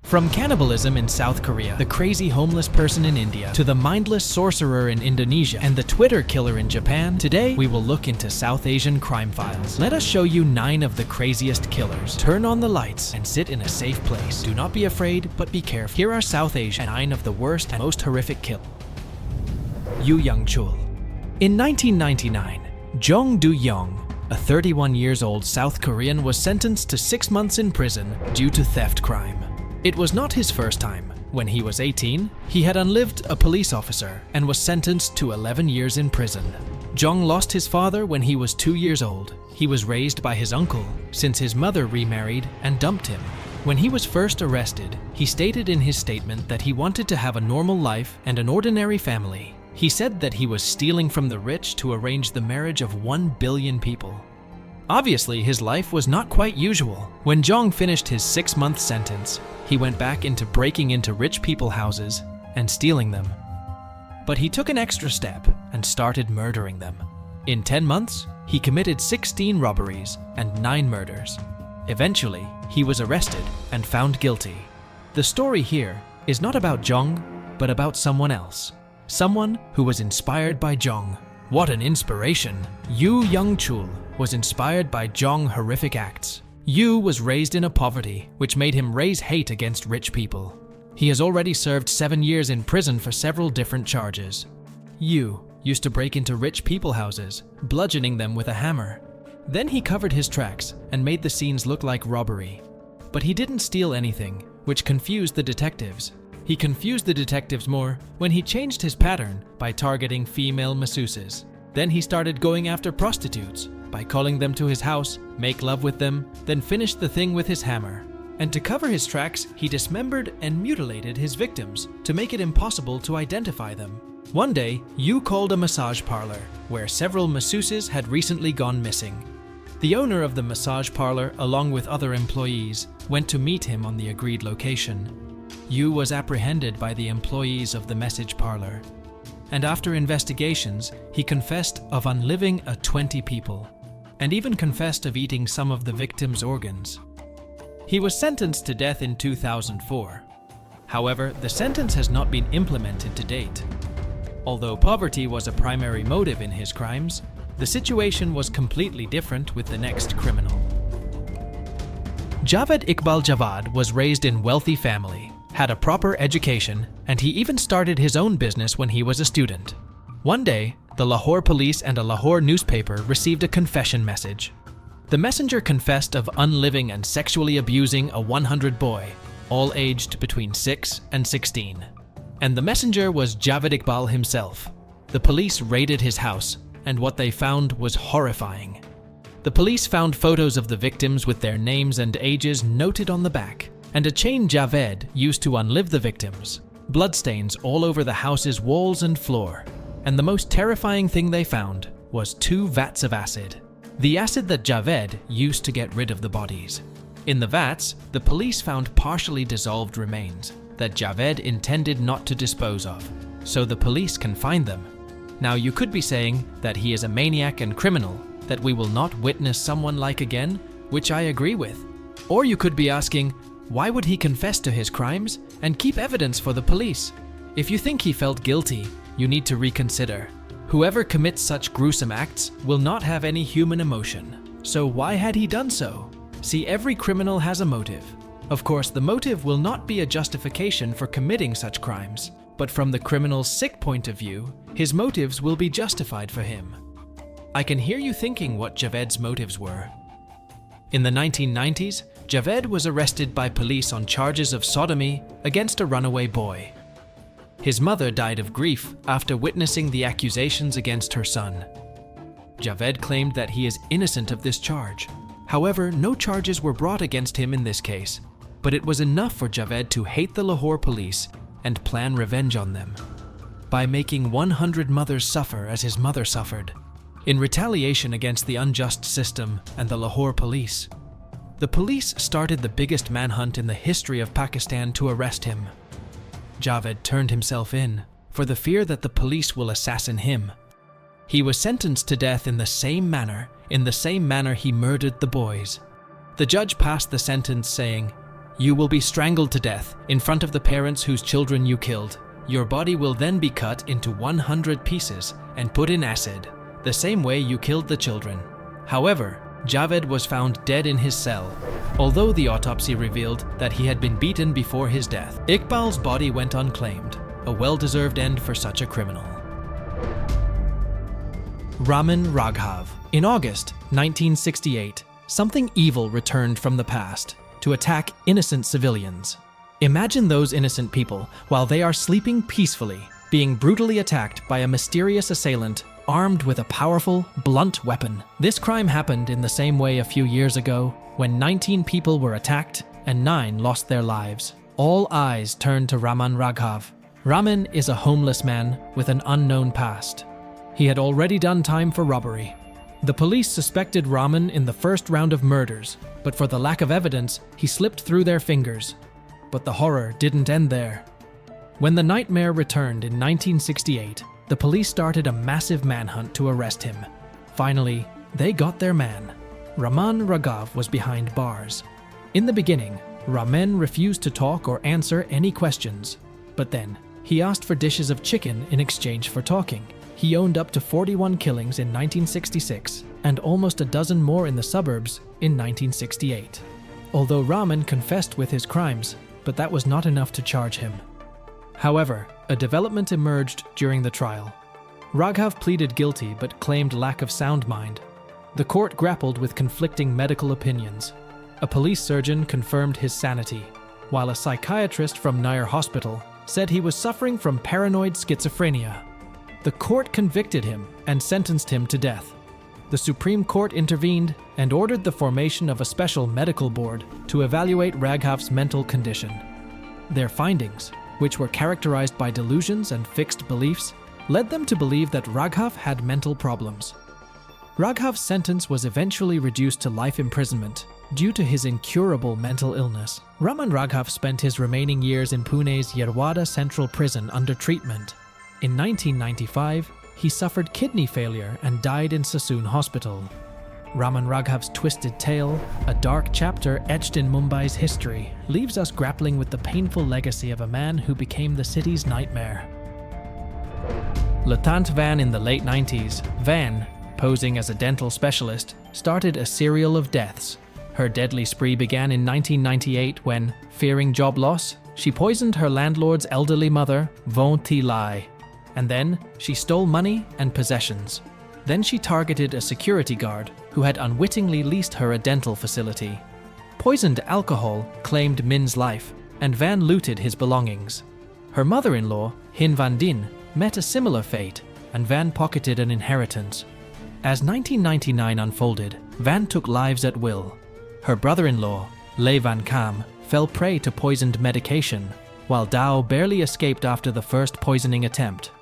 From cannibalism in South Korea, the crazy homeless person in India, to the mindless sorcerer in Indonesia, and the Twitter killer in Japan, today we will look into South Asian crime files. Let us show you 9 of the craziest killers. Turn on the lights and sit in a safe place. Do not be afraid, but be careful. Here are South Asia 9 of the worst and most horrific killers. Yyoung Ch. In 1999, Jong Do-young, a 31 years old South Korean, was sentenced to 6 months in prison due to theft crime. It was not his first time. When he was 18, he had unlived a police officer and was sentenced to 11 years in prison. Jong lost his father when he was 2 years old. He was raised by his uncle, since his mother remarried and dumped him. When he was first arrested, he stated in his statement that he wanted to have a normal life and an ordinary family. He said that he was stealing from the rich to arrange the marriage of 1 billion people. Obviously, his life was not quite usual. When Jong finished his 6-month sentence, he went back into breaking into rich people's houses and stealing them. But he took an extra step and started murdering them. In 10 months, he committed 16 robberies and 9 murders. Eventually, he was arrested and found guilty. The story here is not about Jong, but about someone else. Someone who was inspired by Jong. What an inspiration! Yyoung Ch was inspired by Jong's horrific acts. Yu was raised in a poverty, which made him raise hate against rich people. He has already served 7 years in prison for several different charges. Yu used to break into rich people's houses, bludgeoning them with a hammer. Then he covered his tracks and made the scenes look like robbery. But he didn't steal anything, which confused the detectives. He confused the detectives more when he changed his pattern by targeting female masseuses. Then he started going after prostitutes by calling them to his house, make love with them, then finish the thing with his hammer. And to cover his tracks, he dismembered and mutilated his victims to make it impossible to identify them. One day, Yu called a massage parlor where several masseuses had recently gone missing. The owner of the massage parlor, along with other employees, went to meet him on the agreed location. Yu was apprehended by the employees of the massage parlor, and after investigations, he confessed of unliving 20 people, and even confessed of eating some of the victims' organs. He was sentenced to death in 2004. However, the sentence has not been implemented to date. Although poverty was a primary motive in his crimes, the situation was completely different with the next criminal. Javed Iqbal Javad was raised in a wealthy family, had a proper education, and he even started his own business when he was a student. One day, the Lahore police and a Lahore newspaper received a confession message. The messenger confessed of unliving and sexually abusing a 100 boy, all aged between 6 and 16. And the messenger was Javed Iqbal himself. The police raided his house, and what they found was horrifying. The police found photos of the victims with their names and ages noted on the back, and a chain Javed used to unlive the victims. Bloodstains all over the house's walls and floor. And the most terrifying thing they found was 2 vats of acid. The acid that Javed used to get rid of the bodies. In the vats, the police found partially dissolved remains that Javed intended not to dispose of, so the police can find them. Now you could be saying that he is a maniac and criminal, that we will not witness someone like again, which I agree with. Or you could be asking, why would he confess to his crimes and keep evidence for the police? If you think he felt guilty, you need to reconsider. Whoever commits such gruesome acts will not have any human emotion. So why had he done so? See, every criminal has a motive. Of course, the motive will not be a justification for committing such crimes, but from the criminal's sick point of view, his motives will be justified for him. I can hear you thinking what Javed's motives were. In the 1990s, Javed was arrested by police on charges of sodomy against a runaway boy. His mother died of grief after witnessing the accusations against her son. Javed claimed that he is innocent of this charge. However, no charges were brought against him in this case, but it was enough for Javed to hate the Lahore police and plan revenge on them by making 100 mothers suffer as his mother suffered, in retaliation against the unjust system and the Lahore police. The police started the biggest manhunt in the history of Pakistan to arrest him. Javed turned himself in for the fear that the police will assassinate him. He was sentenced to death in the same manner he murdered the boys. The judge passed the sentence saying, You will be strangled to death in front of the parents whose children you killed. Your body will then be cut into 100 pieces and put in acid, the same way you killed the children. However, Javed was found dead in his cell, although the autopsy revealed that he had been beaten before his death. Iqbal's body went unclaimed, a well-deserved end for such a criminal. Raman Raghav. In August 1968, something evil returned from the past to attack innocent civilians. Imagine those innocent people, while they are sleeping peacefully, being brutally attacked by a mysterious assailant armed with a powerful, blunt weapon. This crime happened in the same way a few years ago, when 19 people were attacked and 9 lost their lives. All eyes turned to Raman Raghav. Raman is a homeless man with an unknown past. He had already done time for robbery. The police suspected Raman in the first round of murders, but for the lack of evidence, he slipped through their fingers. But the horror didn't end there. When the nightmare returned in 1968, the police started a massive manhunt to arrest him. Finally, they got their man. Raman Raghav was behind bars. In the beginning, Raman refused to talk or answer any questions. But then, he asked for dishes of chicken in exchange for talking. He owned up to 41 killings in 1966 and almost a dozen more in the suburbs in 1968. Although Raman confessed with his crimes, but that was not enough to charge him. However, a development emerged during the trial. Raghav pleaded guilty but claimed lack of sound mind. The court grappled with conflicting medical opinions. A police surgeon confirmed his sanity, while a psychiatrist from Nair Hospital said he was suffering from paranoid schizophrenia. The court convicted him and sentenced him to death. The Supreme Court intervened and ordered the formation of a special medical board to evaluate Raghav's mental condition. Their findings, which were characterized by delusions and fixed beliefs, led them to believe that Raghav had mental problems. Raghav's sentence was eventually reduced to life imprisonment due to his incurable mental illness. Raman Raghav spent his remaining years in Pune's Yerwada Central Prison under treatment. In 1995, he suffered kidney failure and died in Sassoon Hospital. Raman Raghav's twisted tale, a dark chapter etched in Mumbai's history, leaves us grappling with the painful legacy of a man who became the city's nightmare. Latant Van. In the late 90s, Van, posing as a dental specialist, started a serial of deaths. Her deadly spree began in 1998 when, fearing job loss, she poisoned her landlord's elderly mother, Von Thi Lai. And then, she stole money and possessions. Then she targeted a security guard who had unwittingly leased her a dental facility. Poisoned alcohol claimed Min's life, and Van looted his belongings. Her mother-in-law, Hin Van Din, met a similar fate, and Van pocketed an inheritance. As 1999 unfolded, Van took lives at will. Her brother-in-law, Le Van Kam, fell prey to poisoned medication, while Dao barely escaped after the first poisoning attempt.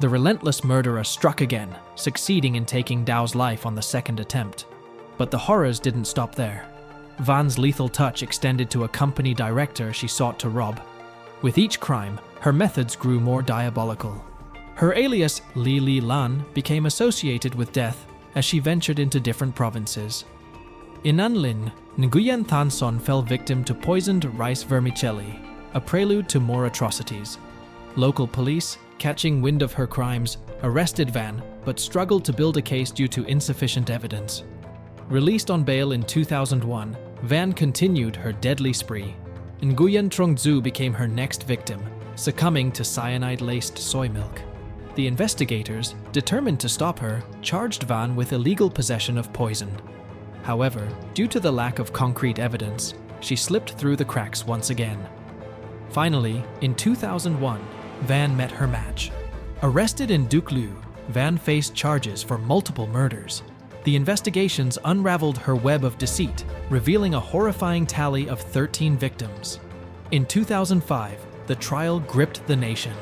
The relentless murderer struck again, succeeding in taking Dao's life on the second attempt. But the horrors didn't stop there. Van's lethal touch extended to a company director she sought to rob. With each crime, her methods grew more diabolical. Her alias Li Li Lan became associated with death as she ventured into different provinces. In Anlin, Nguyen Thanh Son fell victim to poisoned rice vermicelli, a prelude to more atrocities. Local police, catching wind of her crimes, arrested Van, but struggled to build a case due to insufficient evidence. Released on bail in 2001, Van continued her deadly spree. Nguyen Trong Zu became her next victim, succumbing to cyanide-laced soy milk. The investigators, determined to stop her, charged Van with illegal possession of poison. However, due to the lack of concrete evidence, she slipped through the cracks once again. Finally, in 2001, Van met her match. Arrested in Duc Lu, Van faced charges for multiple murders. The investigations unraveled her web of deceit, revealing a horrifying tally of 13 victims. In 2005, the trial gripped the nation.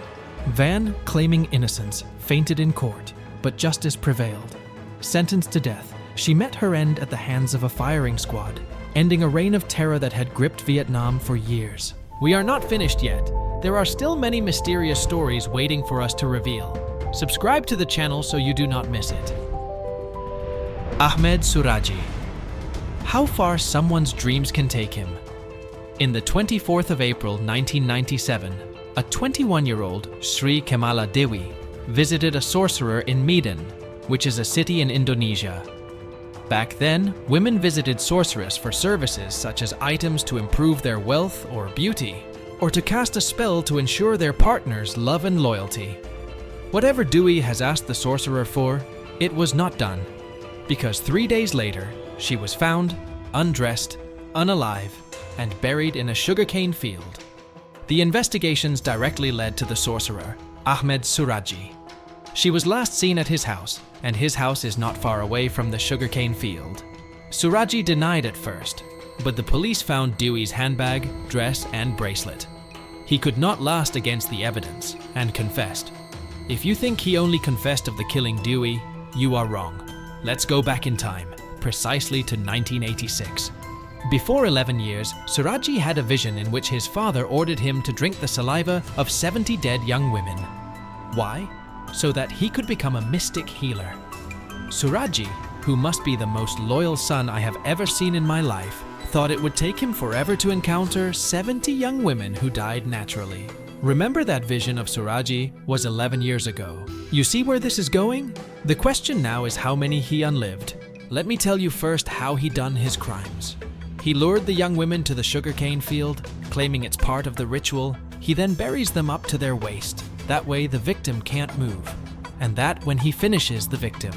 Van, claiming innocence, fainted in court, but justice prevailed. Sentenced to death, she met her end at the hands of a firing squad, ending a reign of terror that had gripped Vietnam for years. We are not finished yet. There are still many mysterious stories waiting for us to reveal. Subscribe to the channel so you do not miss it. Ahmed Surji. How far someone's dreams can take him. In the 24th of April 1997, a 21-year-old Sri Kemala Dewi visited a sorcerer in Medan, which is a city in Indonesia. Back then, women visited sorcerers for services such as items to improve their wealth or beauty, or to cast a spell to ensure their partner's love and loyalty. Whatever Dewi has asked the sorcerer for, it was not done, because 3 days later, she was found, undressed, unalive, and buried in a sugarcane field. The investigations directly led to the sorcerer, Ahmed Surji. She was last seen at his house, and his house is not far away from the sugarcane field. Surji denied at first, but the police found Dewi's handbag, dress, and bracelet. He could not last against the evidence, and confessed. If you think he only confessed of the killing Dewi, you are wrong. Let's go back in time, precisely to 1986. Before 11 years, Surji had a vision in which his father ordered him to drink the saliva of 70 dead young women. Why? So that he could become a mystic healer. Surji, who must be the most loyal son I have ever seen in my life, thought it would take him forever to encounter 70 young women who died naturally. Remember that vision of Surji was 11 years ago. You see where this is going? The question now is how many he unlived. Let me tell you first how he done his crimes. He lured the young women to the sugarcane field, claiming it's part of the ritual. He then buries them up to their waist. That way the victim can't move. And that when he finishes the victim.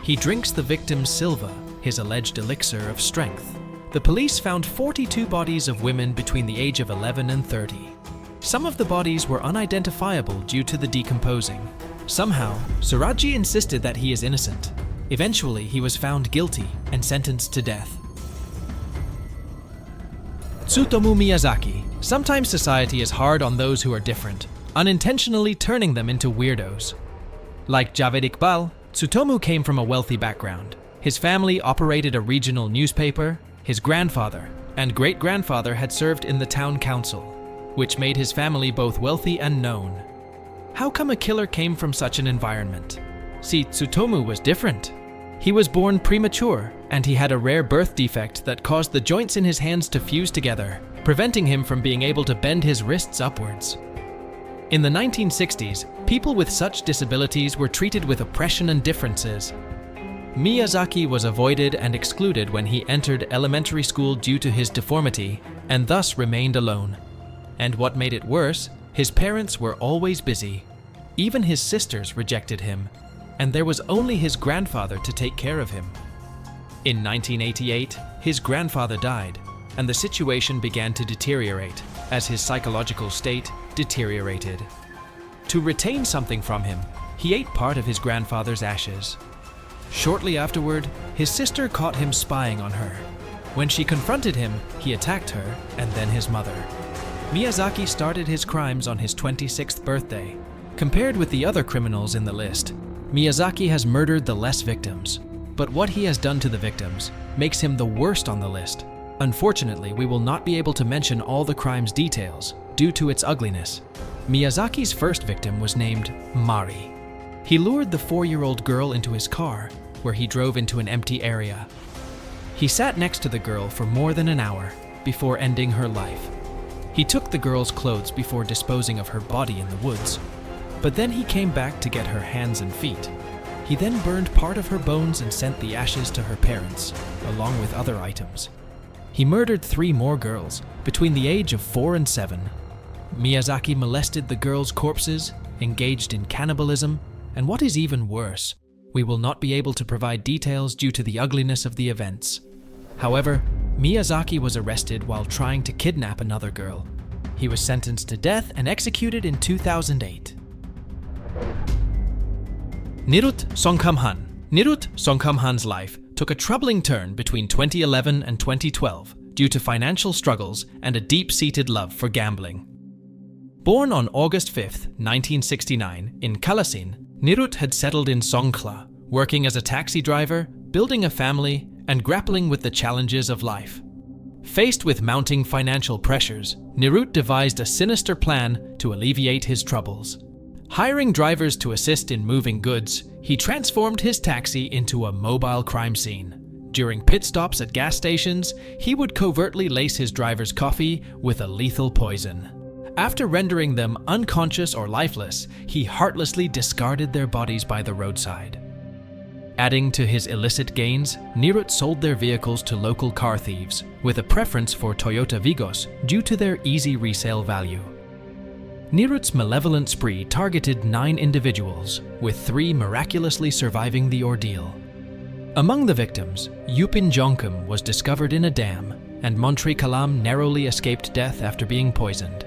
He drinks the victim's silva, his alleged elixir of strength. The police found 42 bodies of women between the age of 11 and 30. Some of the bodies were unidentifiable due to the decomposing. Somehow, Surji insisted that he is innocent. Eventually, he was found guilty and sentenced to death. Tsutomu Miyazaki. Sometimes society is hard on those who are different, unintentionally turning them into weirdos. Like Javed Iqbal, Tsutomu came from a wealthy background. His family operated a regional newspaper. His grandfather and great-grandfather had served in the town council, which made his family both wealthy and known. How come a killer came from such an environment? See, Tsutomu was different. He was born premature, and he had a rare birth defect that caused the joints in his hands to fuse together, preventing him from being able to bend his wrists upwards. In the 1960s, people with such disabilities were treated with oppression and differences. Miyazaki was avoided and excluded when he entered elementary school due to his deformity, and thus remained alone. And what made it worse, his parents were always busy. Even his sisters rejected him, and there was only his grandfather to take care of him. In 1988, his grandfather died, and the situation began to deteriorate as his psychological state deteriorated. To retain something from him, he ate part of his grandfather's ashes. Shortly afterward, his sister caught him spying on her. When she confronted him, he attacked her and then his mother. Miyazaki started his crimes on his 26th birthday. Compared with the other criminals in the list, Miyazaki has murdered the less victims. But what he has done to the victims makes him the worst on the list. Unfortunately, we will not be able to mention all the crime's details due to its ugliness. Miyazaki's first victim was named Mari. He lured the 4-year-old girl into his car, where he drove into an empty area. He sat next to the girl for more than an hour before ending her life. He took the girl's clothes before disposing of her body in the woods. But then he came back to get her hands and feet. He then burned part of her bones and sent the ashes to her parents, along with other items. He murdered 3 more girls, between the age of 4 and 7. Miyazaki molested the girls' corpses, engaged in cannibalism, and what is even worse, we will not be able to provide details due to the ugliness of the events. However, Miyazaki was arrested while trying to kidnap another girl. He was sentenced to death and executed in 2008. Nirut Songkham-han. Nirut Songkham-han's life took a troubling turn between 2011 and 2012 due to financial struggles and a deep-seated love for gambling. Born on August 5, 1969, in Kalasin, Nirut had settled in Songkhla, working as a taxi driver, building a family, and grappling with the challenges of life. Faced with mounting financial pressures, Nirut devised a sinister plan to alleviate his troubles. Hiring drivers to assist in moving goods, he transformed his taxi into a mobile crime scene. During pit stops at gas stations, he would covertly lace his driver's coffee with a lethal poison. After rendering them unconscious or lifeless, he heartlessly discarded their bodies by the roadside. Adding to his illicit gains, Nirut sold their vehicles to local car thieves, with a preference for Toyota Vigos due to their easy resale value. Nirut's malevolent spree targeted 9 individuals, with 3 miraculously surviving the ordeal. Among the victims, Yupin Jongkum was discovered in a dam, and Montri Kalam narrowly escaped death after being poisoned.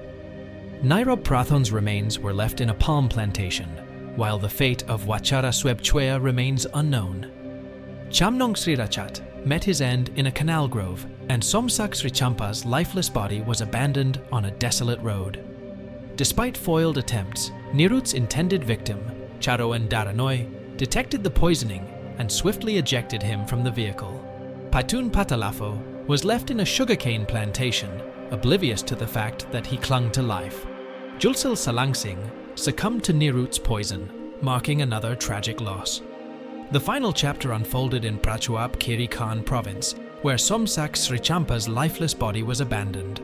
Nairob Prathon's remains were left in a palm plantation, while the fate of Wachara Swebchwea remains unknown. Chamnong Srirachat met his end in a canal grove, and Somsak Srichampa's lifeless body was abandoned on a desolate road. Despite foiled attempts, Nirut's intended victim, Charoen Daranoi, detected the poisoning and swiftly ejected him from the vehicle. Patun Patalafo was left in a sugarcane plantation, oblivious to the fact that he clung to life. Julsil Salangsing succumbed to Nirut's poison, marking another tragic loss. The final chapter unfolded in Prachuap Khiri Khan province, where Somsak Srichampa's lifeless body was abandoned.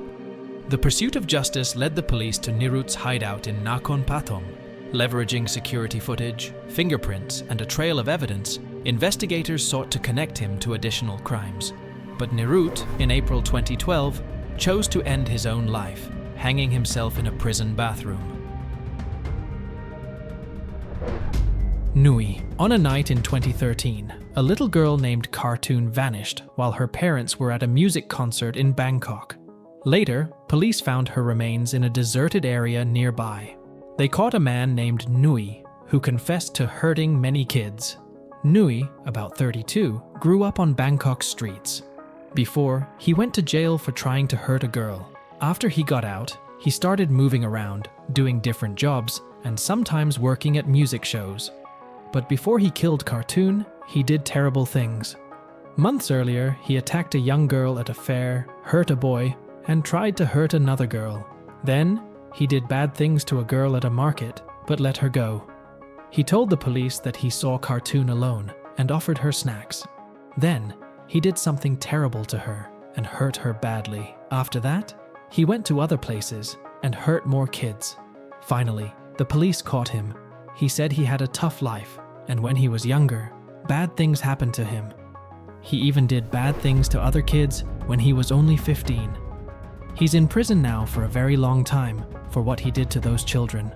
The pursuit of justice led the police to Nirut's hideout in Nakhon Pathom. Leveraging security footage, fingerprints, and a trail of evidence, investigators sought to connect him to additional crimes. But Nirut, in April 2012, chose to end his own life, hanging himself in a prison bathroom. Nui. On a night in 2013, a little girl named Cartoon vanished while her parents were at a music concert in Bangkok. Later, police found her remains in a deserted area nearby. They caught a man named Nui, who confessed to hurting many kids. Nui, about 32, grew up on Bangkok streets. Before, he went to jail for trying to hurt a girl. After he got out, he started moving around, doing different jobs, and sometimes working at music shows. But before he killed Cartoon, he did terrible things. Months earlier, he attacked a young girl at a fair, hurt a boy, and tried to hurt another girl. Then, he did bad things to a girl at a market, but let her go. He told the police that he saw Cartoon alone and offered her snacks. Then, he did something terrible to her and hurt her badly. After that, he went to other places and hurt more kids. Finally, the police caught him. He said he had a tough life, and when he was younger, bad things happened to him. He even did bad things to other kids when he was only 15. He's in prison now for a very long time for what he did to those children.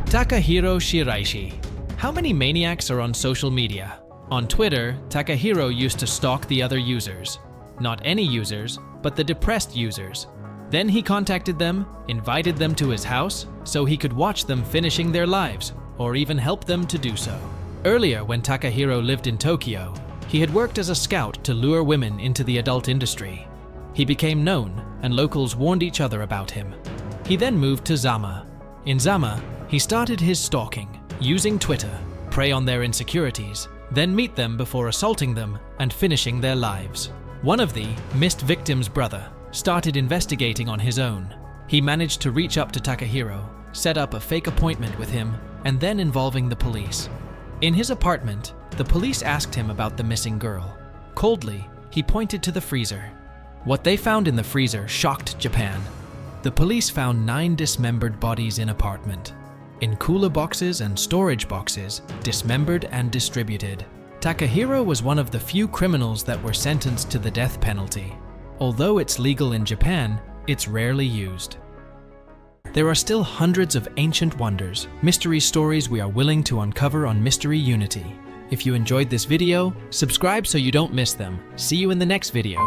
Takahiro Shiraishi. How many maniacs are on social media? On Twitter, Takahiro used to stalk the other users. Not any users, but the depressed users. Then he contacted them, invited them to his house, so he could watch them finishing their lives, or even help them to do so. Earlier, when Takahiro lived in Tokyo, he had worked as a scout to lure women into the adult industry. He became known, and locals warned each other about him. He then moved to Zama. In Zama, he started his stalking, using Twitter, prey on their insecurities, then meet them before assaulting them and finishing their lives. One of the missed victim's brother started investigating on his own. He managed to reach up to Takahiro, set up a fake appointment with him, and then involving the police. In his apartment, the police asked him about the missing girl. Coldly, he pointed to the freezer. What they found in the freezer shocked Japan. The police found 9 dismembered bodies in apartment, in cooler boxes and storage boxes, dismembered and distributed. Takahiro was one of the few criminals that were sentenced to the death penalty. Although it's legal in Japan, it's rarely used. There are still hundreds of ancient wonders, mystery stories we are willing to uncover on Mystery Unity. If you enjoyed this video, subscribe so you don't miss them. See you in the next video.